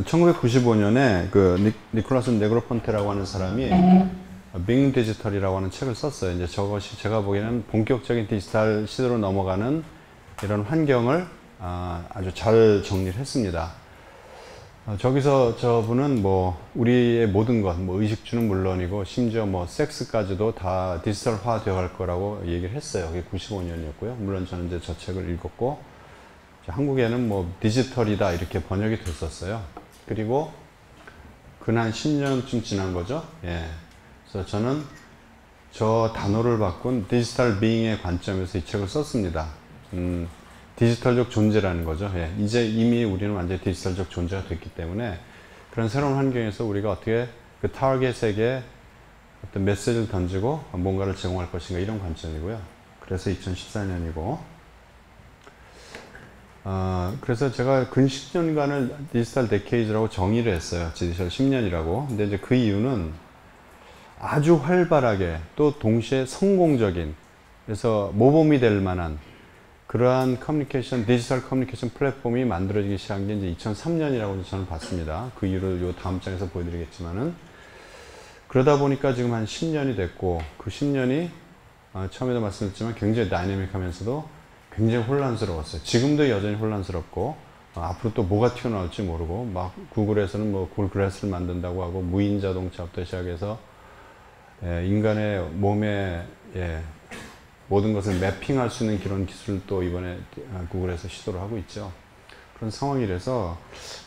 1995년에 그 니콜라스 네그로폰테라고 하는 사람이 빅 디지털이라고 하는 책을 썼어요. 이제 저것이 제가 보기에는 본격적인 디지털 시대로 넘어가는 이런 환경을 아주 잘 정리를 했습니다. 저기서 저분은 뭐 우리의 모든 것, 뭐 의식주는 물론이고 심지어 뭐 섹스까지도 다 디지털화 되어 갈 거라고 얘기를 했어요. 그게 95년이었고요. 물론 저는 이제 저 책을 읽었고 한국에는 뭐 디지털이다 이렇게 번역이 됐었어요. 그리고 근 한 10년쯤 지난 거죠. 예. 그래서 저는 저 단어를 바꾼 디지털 비잉의 관점에서 이 책을 썼습니다. 디지털적 존재라는 거죠. 예. 이제 이미 우리는 완전히 디지털적 존재가 됐기 때문에 그런 새로운 환경에서 우리가 어떻게 그 타겟에게 어떤 메시지를 던지고 뭔가를 제공할 것인가 이런 관점이고요. 그래서 2014년이고 그래서 제가 근 10년간을 디지털 데케이드라고 정의를 했어요. 디지털 10년이라고. 근데 이제 그 이유는 아주 활발하게 또 동시에 성공적인 그래서 모범이 될 만한 그러한 커뮤니케이션, 디지털 커뮤니케이션 플랫폼이 만들어지기 시작한 게 이제 2003년이라고 저는 봤습니다. 그 이유를 요 다음 장에서 보여드리겠지만은 그러다 보니까 지금 한 10년이 됐고 그 10년이 처음에도 말씀드렸지만 굉장히 다이내믹하면서도 굉장히 혼란스러웠어요. 지금도 여전히 혼란스럽고 앞으로 또 뭐가 튀어나올지 모르고 막 구글에서는 뭐 구글 글래스를 만든다고 하고 무인 자동차부터 시작해서 인간의 몸에 모든 것을 매핑할 수 있는 그런 기술을 또 이번에 구글에서 시도를 하고 있죠. 그런 상황이라서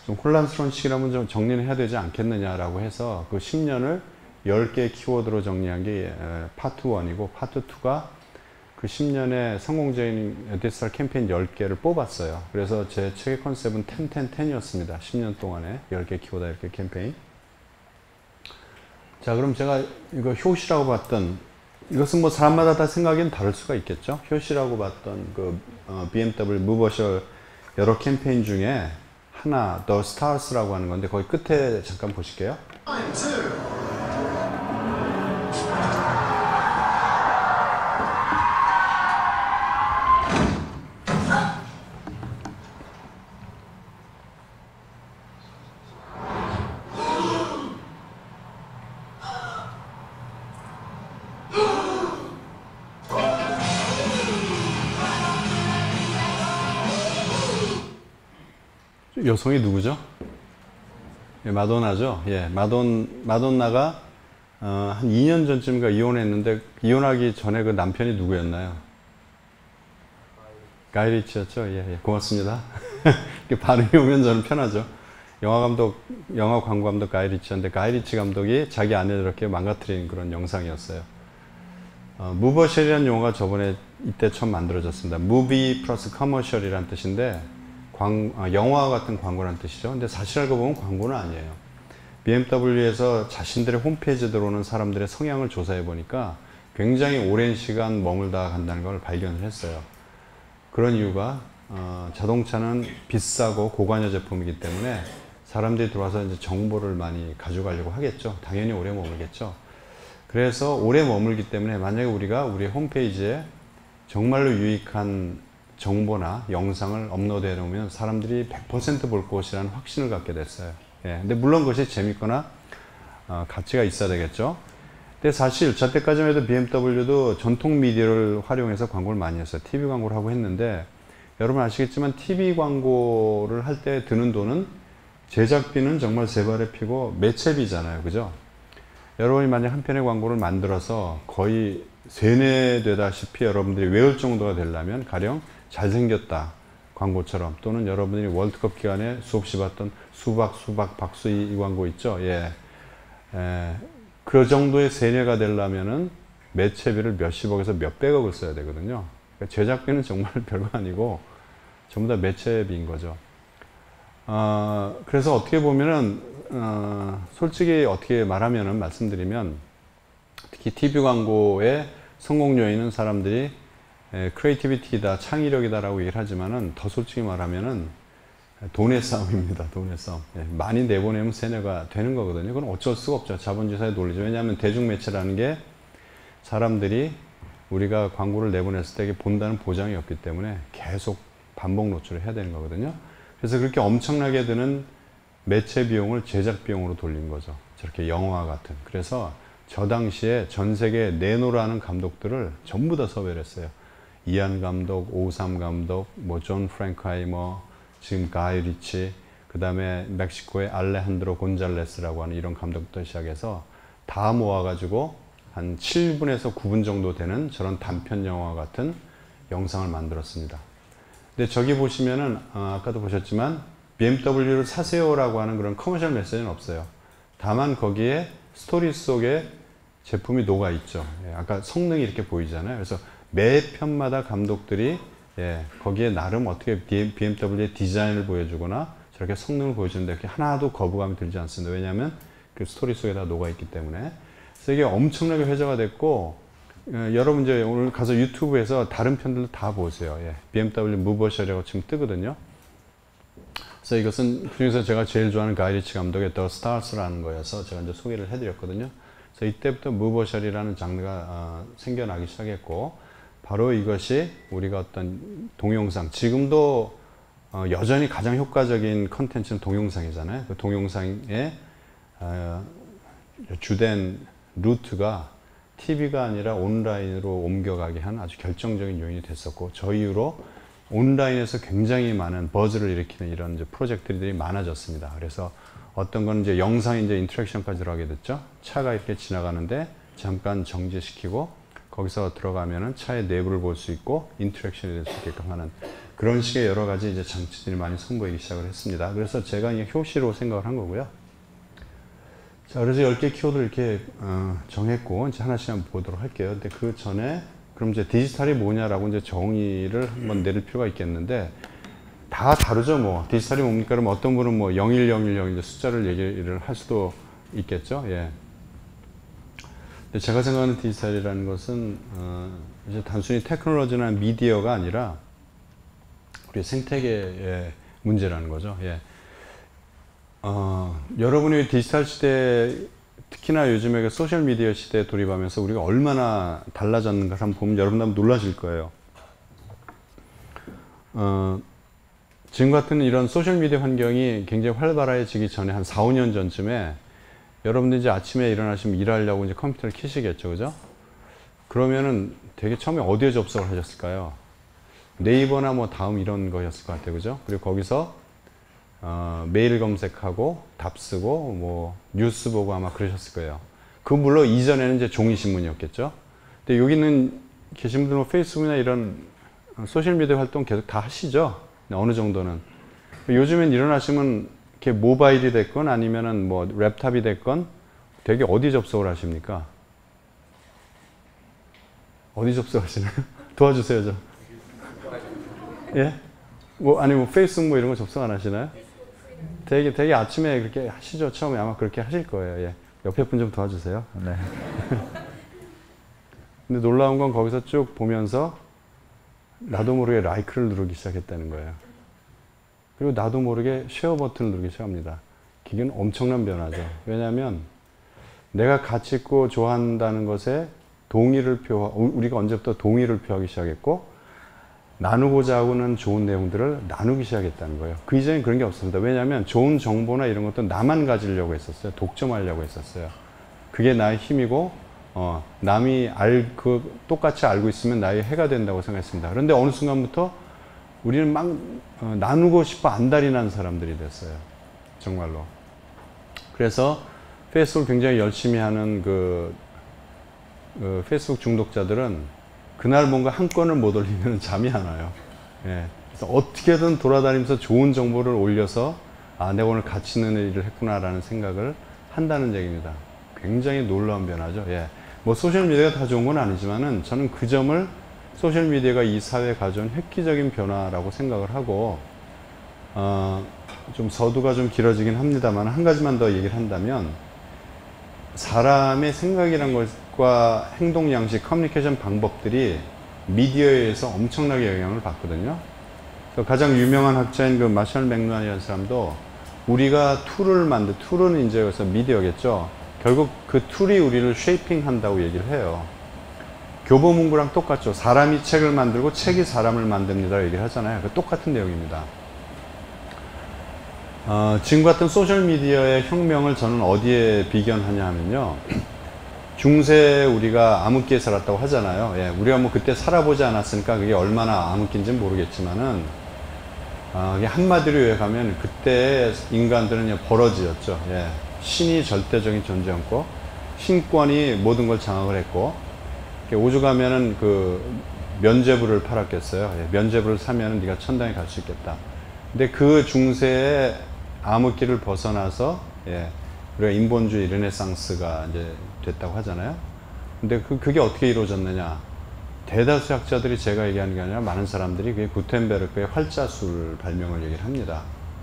좀 혼란스러운 시기라면 좀 정리를 해야 되지 않겠느냐라고 해서 그 10년을 10개의 키워드로 정리한 게 파트 1이고 파트 2가 그 10년의 성공적인 디지털 캠페인 10개를 뽑았어요. 그래서 제 책의 컨셉은 10, 10, 10이었습니다. 10년 동안에 10개 키워드, 10개 캠페인. 자, 그럼 제가 이거 효시라고 봤던, 이것은 뭐 사람마다 다 생각엔 다를 수가 있겠죠. 효시라고 봤던 그 BMW 무버셜 여러 캠페인 중에 하나, The Stars라고 하는 건데 거기 끝에 잠깐 보실게요. 여성이 누구죠? 예, 마돈나죠. 예, 마돈나가 한 2년 전쯤인가 이혼했는데 이혼하기 전에 그 남편이 누구였나요? 가이 리치였죠. 예, 예, 고맙습니다. 반응이 오면 저는 편하죠. 영화 광고 감독 가이 리치였는데 가이 리치 감독이 자기 아내를 이렇게 망가뜨린 그런 영상이었어요. 무버셜이라는 용어가 저번에 이때 처음 만들어졌습니다. 무비 플러스 커머셜이라는 뜻인데 영화 같은 광고라는 뜻이죠. 근데 사실 알고 보면 광고는 아니에요. BMW에서 자신들의 홈페이지에 들어오는 사람들의 성향을 조사해 보니까 굉장히 오랜 시간 머물다 간다는 걸 발견을 했어요. 그런 이유가 자동차는 비싸고 고관여 제품이기 때문에 사람들이 들어와서 이제 정보를 많이 가져가려고 하겠죠. 당연히 오래 머물겠죠. 그래서 오래 머물기 때문에 만약에 우리가 우리 홈페이지에 정말로 유익한 정보나 영상을 업로드해 놓으면 사람들이 100% 볼 것이라는 확신을 갖게 됐어요. 예, 근데 물론 그것이 재밌거나 가치가 있어야 되겠죠. 근데 사실 저때까지만 해도 BMW도 전통 미디어를 활용해서 광고를 많이 했어요. TV 광고를 하고 했는데 여러분 아시겠지만 TV 광고를 할 때 드는 돈은 제작비는 정말 세 발에 피고 매체비잖아요. 그죠? 여러분이 만약 한 편의 광고를 만들어서 거의 세뇌되다시피 여러분들이 외울 정도가 되려면 가령 잘생겼다 광고처럼 또는 여러분들이 월드컵 기간에 수없이 봤던 수박 박수 이 광고 있죠. 예. 그 정도의 세뇌가 되려면은 매체비를 몇십억에서 몇백억을 써야 되거든요. 그러니까 제작비는 정말 별거 아니고 전부 다 매체비인 거죠. 그래서 어떻게 보면은 솔직히 어떻게 말하면은 말씀드리면 특히 TV 광고의 성공 요인은 사람들이 크리에이티비티다, 창의력이다 라고 얘기를 하지만은 더 솔직히 말하면은 돈의 싸움입니다. 돈의 싸움. 예, 많이 내보내면 세뇌가 되는 거거든요. 그건 어쩔 수가 없죠. 자본주의사의 논리죠. 왜냐하면 대중매체라는 게 사람들이 우리가 광고를 내보냈을 때 본다는 보장이 없기 때문에 계속 반복 노출을 해야 되는 거거든요. 그래서 그렇게 엄청나게 드는 매체 비용을 제작 비용으로 돌린 거죠. 저렇게 영화 같은. 그래서 저 당시에 전 세계 네노라는 감독들을 전부 다 섭외를 했어요. 이안 감독, 오삼 감독, 뭐 존 프랭크하이머, 지금 가이 리치, 그 다음에 멕시코의 알레한드로 곤잘레스라고 하는 이런 감독부터 시작해서 다 모아가지고 한 7분에서 9분 정도 되는 저런 단편 영화 같은 영상을 만들었습니다. 근데 저기 보시면은 아까도 보셨지만 BMW를 사세요라고 하는 그런 커머셜 메시지는 없어요. 다만 거기에 스토리 속에 제품이 녹아 있죠. 예, 아까 성능이 이렇게 보이잖아요. 그래서 매 편마다 감독들이 거기에 나름 어떻게 BMW의 디자인을 보여주거나 저렇게 성능을 보여주는데 이렇게 하나도 거부감이 들지 않습니다. 왜냐하면 그 스토리 속에 다 녹아 있기 때문에. 그래서 이게 엄청나게 회자가 됐고, 여러분 이제 오늘 가서 유튜브에서 다른 편들도 다 보세요. BMW 무버셜이라고 지금 뜨거든요. 그래서 이것은 그중에서 제가 제일 좋아하는 가이 리치 감독의 The Stars라는 거여서 제가 이제 소개를 해드렸거든요. 그래서 이때부터 무버셜이라는 장르가 생겨나기 시작했고, 바로 이것이 우리가 어떤 동영상, 지금도 여전히 가장 효과적인 컨텐츠는 동영상이잖아요. 그 동영상의 주된 루트가 TV가 아니라 온라인으로 옮겨가게 한 아주 결정적인 요인이 됐었고, 저 이후로 온라인에서 굉장히 많은 버즈를 일으키는 이런 이제 프로젝트들이 많아졌습니다. 그래서 어떤 건 이제 영상 이제 인터랙션까지 들어가게 됐죠. 차가 이렇게 지나가는데 잠깐 정지시키고 거기서 들어가면은 차의 내부를 볼 수 있고 인터랙션이 될 수 있게끔 하는 그런 식의 여러 가지 이제 장치들이 많이 선보이기 시작을 했습니다. 그래서 제가 이게 효시로 생각을 한 거고요. 자, 그래서 10개 키워드를 이렇게 정했고 이제 하나씩 한번 보도록 할게요. 근데 그 전에 그럼 이제 디지털이 뭐냐라고 이제 정의를 한번 내릴 필요가 있겠는데, 다 다르죠. 뭐 디지털이 뭡니까? 그럼 어떤 분은 뭐 01010 이제 숫자를 얘기를 할 수도 있겠죠. 예. 근데 제가 생각하는 디지털이라는 것은 이제 단순히 테크놀로지나 미디어가 아니라 우리 생태계의 문제라는 거죠. 예. 여러분이 디지털 시대, 특히나 요즘에 그 소셜미디어 시대에 돌입하면서 우리가 얼마나 달라졌는가 한번 보면 여러분 한번 놀라실 거예요. 지금 같은 이런 소셜미디어 환경이 굉장히 활발해지기 전에 한 4, 5년 전쯤에 여러분들 이제 아침에 일어나시면 일하려고 이제 컴퓨터를 켜시겠죠, 그죠? 그러면은 되게 처음에 어디에 접속을 하셨을까요? 네이버나 뭐 다음 이런 거였을 것 같아요, 그죠? 그리고 거기서 메일 검색하고 답 쓰고 뭐 뉴스 보고 아마 그러셨을 거예요. 그 물론 이전에는 이제 종이신문이었겠죠. 근데 여기는 계신 분들은 뭐 페이스북이나 이런 소셜미디어 활동 계속 다 하시죠. 어느 정도는. 요즘엔 일어나시면 이렇게 모바일이 됐건 아니면은 뭐 랩탑이 됐건 되게 어디 접속을 하십니까? 어디 접속하시나요? 도와주세요, 좀. 예? 뭐 아니 뭐 페이스북 뭐 이런 거 접속 안 하시나요? 되게 아침에 그렇게 하시죠. 처음에 아마 그렇게 하실 거예요. 예. 옆에 분 좀 도와주세요. 네. 근데 놀라운 건 거기서 쭉 보면서 나도 모르게 라이크를 누르기 시작했다는 거예요. 그리고 나도 모르게 쉐어 버튼을 누르기 시작합니다. 이건 엄청난 변화죠. 왜냐하면 내가 가치 있고 좋아한다는 것에 동의를 우리가 언제부터 동의를 표하기 시작했고, 나누고자 하고는 좋은 내용들을 나누기 시작했다는 거예요. 그 이전엔 그런 게 없습니다. 왜냐하면 좋은 정보나 이런 것도 나만 가지려고 했었어요. 독점하려고 했었어요. 그게 나의 힘이고, 남이 똑같이 알고 있으면 나의 해가 된다고 생각했습니다. 그런데 어느 순간부터 우리는 막 나누고 싶어 안달이 난 사람들이 됐어요. 정말로. 그래서 페이스북을 굉장히 열심히 하는 그 페이스북 중독자들은 그날 뭔가 한 건을 못 올리면 잠이 안 와요. 예. 그래서 어떻게든 돌아다니면서 좋은 정보를 올려서 내가 오늘 가치 있는 일을 했구나라는 생각을 한다는 얘기입니다. 굉장히 놀라운 변화죠. 예. 뭐 소셜미디어가 다 좋은 건 아니지만은 저는 그 점을 소셜미디어가 이 사회에 가져온 획기적인 변화라고 생각을 하고, 좀 서두가 좀 길어지긴 합니다만 한 가지만 더 얘기를 한다면, 사람의 생각이란 것과 행동 양식, 커뮤니케이션 방법들이 미디어에 의해서 엄청나게 영향을 받거든요. 그래서 가장 유명한 학자인 그 마셜 맥루한이라는 사람도 우리가 툴은 이제 여기서 미디어겠죠. 결국 그 툴이 우리를 쉐이핑 한다고 얘기를 해요. 교보문고랑 똑같죠. 사람이 책을 만들고 책이 사람을 만듭니다 얘기를 하잖아요. 그 똑같은 내용입니다. 지금 같은 소셜미디어의 혁명을 저는 어디에 비견하냐 하면요. 중세 우리가 암흑기에 살았다고 하잖아요. 예, 우리가 뭐 그때 살아보지 않았으니까 그게 얼마나 암흑기인지는 모르겠지만은, 이게 한마디로 요약하면 그때 인간들은 그냥 버러지였죠. 예, 신이 절대적인 존재였고, 신권이 모든 걸 장악을 했고, 오죽하면은 그 면죄부를 팔았겠어요. 예, 면죄부를 사면은 네가 천당에 갈 수 있겠다. 근데 그 중세의 암흑기를 벗어나서, 예, 우리가 인본주의 르네상스가 이제 됐다고 하잖아요. 근데 그게 어떻게 이루어졌느냐. 대다수 학자들이 제가 얘기하는 게 아니라 많은 사람들이 그게 구텐베르크의 활자술 발명을 얘기를 합니다.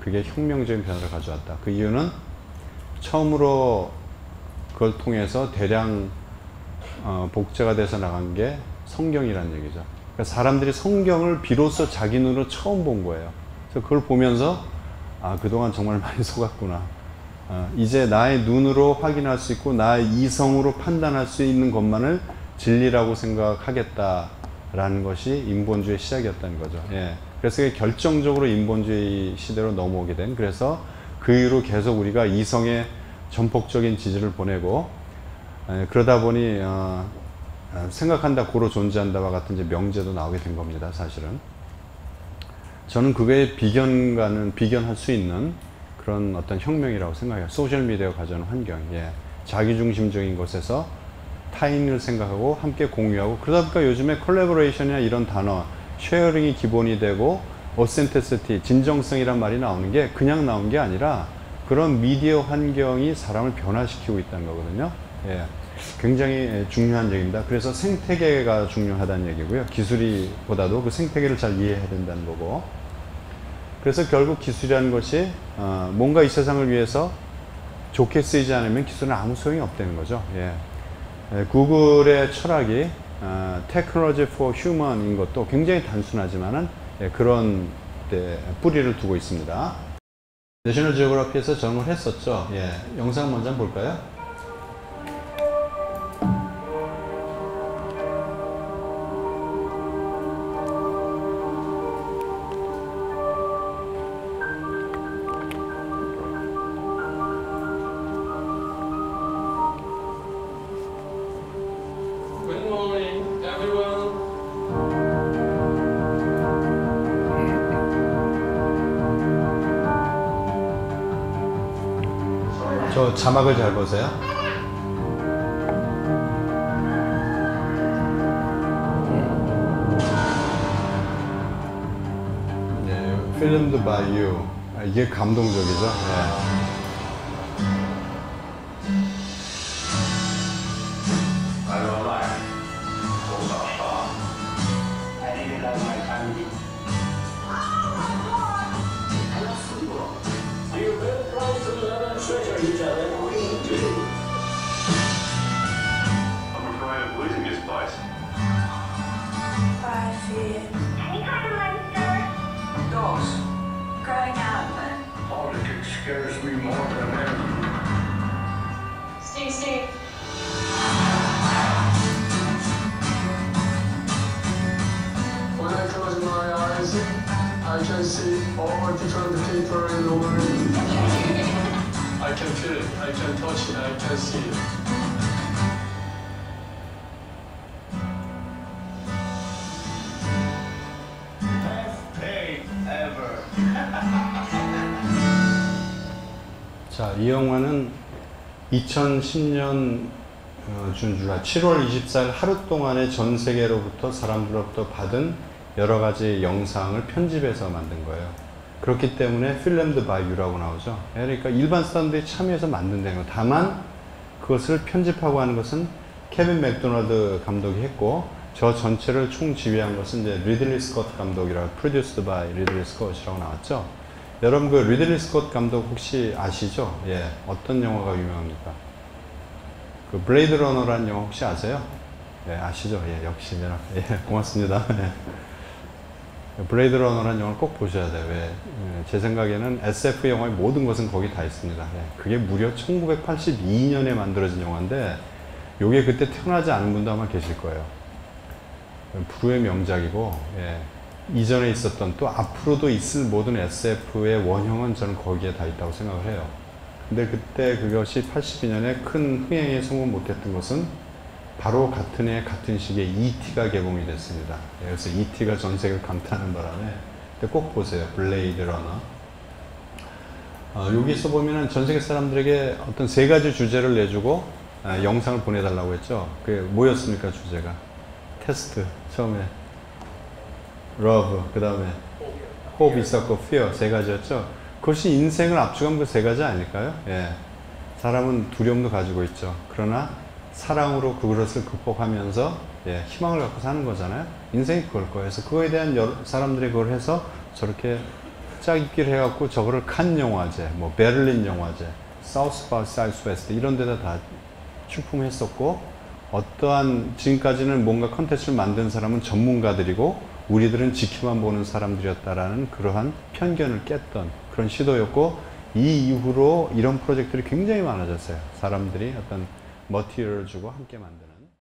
그게 혁명적인 변화를 가져왔다. 그 이유는 처음으로 그걸 통해서 대량 복제가 돼서 나간 게 성경이라는 얘기죠. 그러니까 사람들이 성경을 비로소 자기 눈으로 처음 본 거예요. 그래서 그걸 보면서 그동안 정말 많이 속았구나. 이제 나의 눈으로 확인할 수 있고 나의 이성으로 판단할 수 있는 것만을 진리라고 생각하겠다라는 것이 인본주의의 시작이었다는 거죠. 예. 그래서 그게 결정적으로 인본주의 시대로 넘어오게 된, 그래서 그 이후로 계속 우리가 이성에 전폭적인 지지를 보내고, 그러다 보니 생각한다 고로 존재한다와 같은 이제 명제도 나오게 된 겁니다. 사실은 저는 그게 비견할 수 있는 그런 어떤 혁명이라고 생각해요. 소셜미디어가 가져오는 환경, 예. 자기중심적인 곳에서 타인을 생각하고 함께 공유하고, 그러다 보니까 요즘에 콜라보레이션이나 이런 단어, 쉐어링이 기본이 되고, 어센티시티, 진정성이란 말이 나오는 게 그냥 나온 게 아니라 그런 미디어 환경이 사람을 변화시키고 있다는 거거든요. 예. 굉장히 중요한 얘기입니다. 그래서 생태계가 중요하다는 얘기고요. 기술이보다도 그 생태계를 잘 이해해야 된다는 거고. 그래서 결국 기술이라는 것이 뭔가 이 세상을 위해서 좋게 쓰이지 않으면 기술은 아무 소용이 없다는 거죠. 예. 구글의 철학이 Technology for Human인 것도 굉장히 단순하지만은, 예, 그런 데 뿌리를 두고 있습니다. 내셔널 지오그래피에서 전을 했었죠. 예. 영상 먼저 한번 볼까요? 저 자막을 잘 보세요. 네, Filmed by You. 이게 감동적이죠. 네. Scares me more than ever. Steve. When I close my eyes, I can see all different people in the world. I can feel it, I can touch it, I can see it. Best day ever. 자, 이 영화는 2010년 준주가 7월 24일 하루 동안에 전 세계로부터 사람들로부터 받은 여러 가지 영상을 편집해서 만든 거예요. 그렇기 때문에 Filmed by You라고 나오죠. 그러니까 일반 사람들이 참여해서 만든다는 거. 다만 그것을 편집하고 하는 것은 케빈 맥도날드 감독이 했고, 저 전체를 총지휘한 것은 이제 리들리 스콧 감독이라고, Produced by 리들리 스콧이라고 나왔죠. 여러분 그 리들리 스콧 감독 혹시 아시죠? 예, 어떤 영화가 유명합니까? 그 블레이드 러너라는 영화 혹시 아세요? 예, 아시죠? 예, 역시 예, 고맙습니다. 예. 블레이드 러너라는 영화를 꼭 보셔야 돼요. 왜? 예, 제 생각에는 SF 영화의 모든 것은 거기 다 있습니다. 예, 그게 무려 1982년에 만들어진 영화인데, 요게 그때 태어나지 않은 분도 아마 계실 거예요. 불후의 명작이고, 예. 이전에 있었던 또 앞으로도 있을 모든 SF의 원형은 저는 거기에 다 있다고 생각을 해요. 근데 그때 그것이 82년에 큰 흥행에 성공 못했던 것은 바로 같은 해 같은 시기에 E.T.가 개봉이 됐습니다. 그래서 E.T.가 전 세계를 강타하는 바람에 꼭 보세요. 블레이드 러너. 여기서 보면은 전 세계 사람들에게 어떤 세 가지 주제를 내주고 영상을 보내달라고 했죠. 그게 뭐였습니까, 주제가? 테스트, 처음에. 러브, 그 다음에 호흡 있었고, fear, 세 가지였죠. 그것이 인생을 압축한 그 세 가지 아닐까요? 예. 사람은 두려움도 가지고 있죠. 그러나 사랑으로 그것을 극복하면서 예, 희망을 갖고 사는 거잖아요. 인생이 그걸 거예요. 그래서 그거에 대한 여러 사람들이 그걸 해서 저렇게 짝짓기를 해갖고 저거를 칸 영화제, 뭐 베를린 영화제, 사우스 바이 사우스웨스트 이런 데다 다 출품했었고, 어떠한 지금까지는 뭔가 컨텐츠를 만든 사람은 전문가들이고 우리들은 지켜만 보는 사람들이었다라는 그러한 편견을 깼던 그런 시도였고, 이 이후로 이런 프로젝트들이 굉장히 많아졌어요. 사람들이 어떤 머티리얼을 주고 함께 만드는.